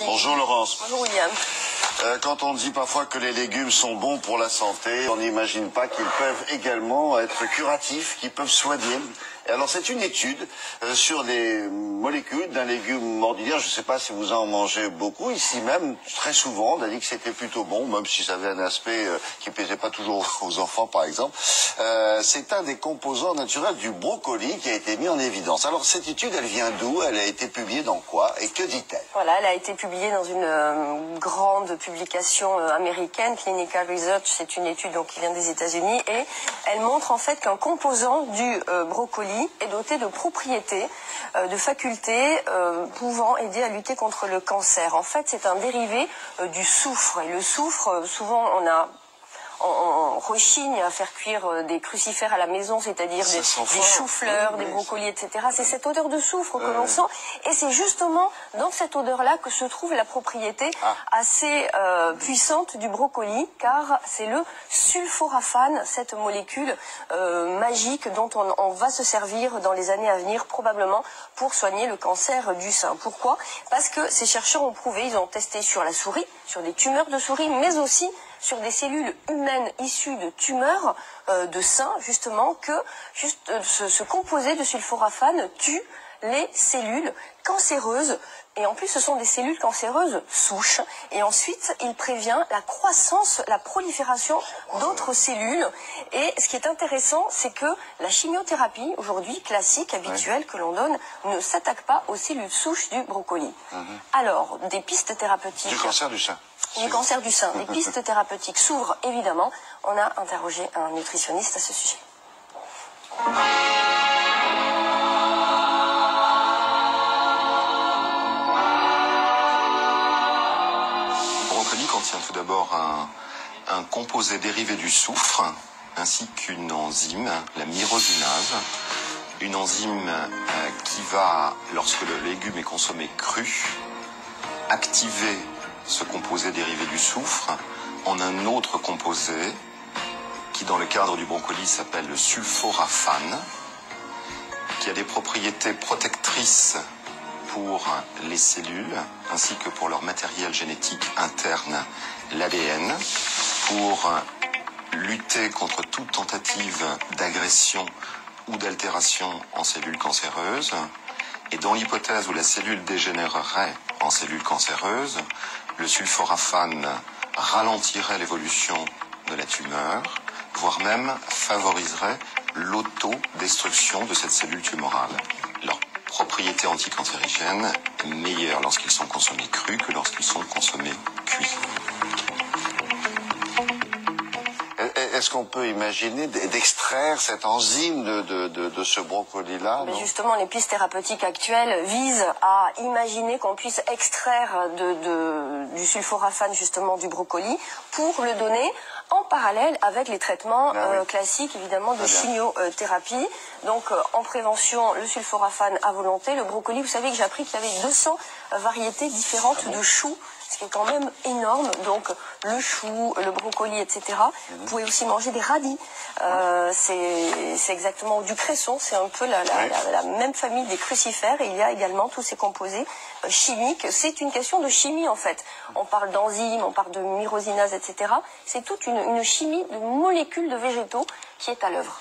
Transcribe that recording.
Bonjour Laurence. Bonjour William. Quand on dit parfois que les légumes sont bons pour la santé, on n'imagine pas qu'ils peuvent également être curatifs, qu'ils peuvent soigner. Et alors c'est une étude sur les molécules d'un légume ordinaire. Je ne sais pas si vous en mangez beaucoup. Ici même, très souvent, on a dit que c'était plutôt bon, même si ça avait un aspect qui ne plaisait pas toujours aux enfants par exemple. C'est un des composants naturels du brocoli qui a été mis en évidence. Alors cette étude, elle vient d'où? Elle a été publiée dans quoi? Et que dit-elle? Voilà, elle a été publiée dans une grande publication américaine, Clinical Research. C'est une étude donc, qui vient des États-Unis et elle montre en fait qu'un composant du brocoli est doté de propriétés, de facultés pouvant aider à lutter contre le cancer. En fait, c'est un dérivé du soufre. Et le soufre, souvent, on rechigne à faire cuire des crucifères à la maison, c'est-à-dire des choux-fleurs, des brocolis, etc. C'est cette odeur de soufre que l'on sent. Et c'est justement dans cette odeur-là que se trouve la propriété assez puissante du brocoli, car c'est le sulforaphane, cette molécule magique dont on va se servir dans les années à venir, probablement pour soigner le cancer du sein. Pourquoi? Parce que ces chercheurs ont prouvé, ils ont testé sur la souris, sur des tumeurs de souris, mais aussi sur des cellules humaines issues de tumeurs de sein, justement, que ce composé de sulforaphane tue les cellules cancéreuses. Et en plus, ce sont des cellules cancéreuses souches. Et ensuite, il prévient la croissance, la prolifération d'autres cellules. Et ce qui est intéressant, c'est que la chimiothérapie, aujourd'hui, classique, habituelle, que l'on donne, ne s'attaque pas aux cellules souches du brocoli. Alors, des pistes thérapeutiques... Du cancer du sein. Du cancer du sein. Des pistes thérapeutiques s'ouvrent, évidemment. On a interrogé un nutritionniste à ce sujet. Le brocoli contient tout d'abord un composé dérivé du soufre, ainsi qu'une enzyme, la myrosinase. Une enzyme qui va, lorsque le légume est consommé cru, activer ce composé dérivé du soufre en un autre composé qui, dans le cadre du brocoli, s'appelle le sulforaphane, qui a des propriétés protectrices pour les cellules ainsi que pour leur matériel génétique interne, l'ADN, pour lutter contre toute tentative d'agression ou d'altération en cellules cancéreuses. Et dans l'hypothèse où la cellule dégénérerait en cellule cancéreuse, le sulforaphane ralentirait l'évolution de la tumeur, voire même favoriserait l'autodestruction de cette cellule tumorale. Leur propriété anticancérigène est meilleure lorsqu'ils sont consommés crus que lorsqu'ils sont consommés cuits. Est-ce qu'on peut imaginer d'extraire cette enzyme de ce brocoli-là? Mais justement, les pistes thérapeutiques actuelles visent à imaginer qu'on puisse extraire du sulforaphane, justement, du brocoli, pour le donner en parallèle avec les traitements classiques, évidemment, de chimiothérapie. Donc, en prévention, le sulforaphane à volonté. Le brocoli, vous savez que j'ai appris qu'il y avait 200 variétés différentes de choux, ce qui est quand même énorme. Donc, le chou, le brocoli, etc. Vous pouvez aussi manger des radis. C'est exactement du cresson. C'est un peu la même famille des crucifères. Et il y a également tous ces composés chimiques. C'est une question de chimie, en fait. On parle d'enzymes, on parle de myrosinase, etc. C'est toute une chimie de molécules de végétaux qui est à l'œuvre.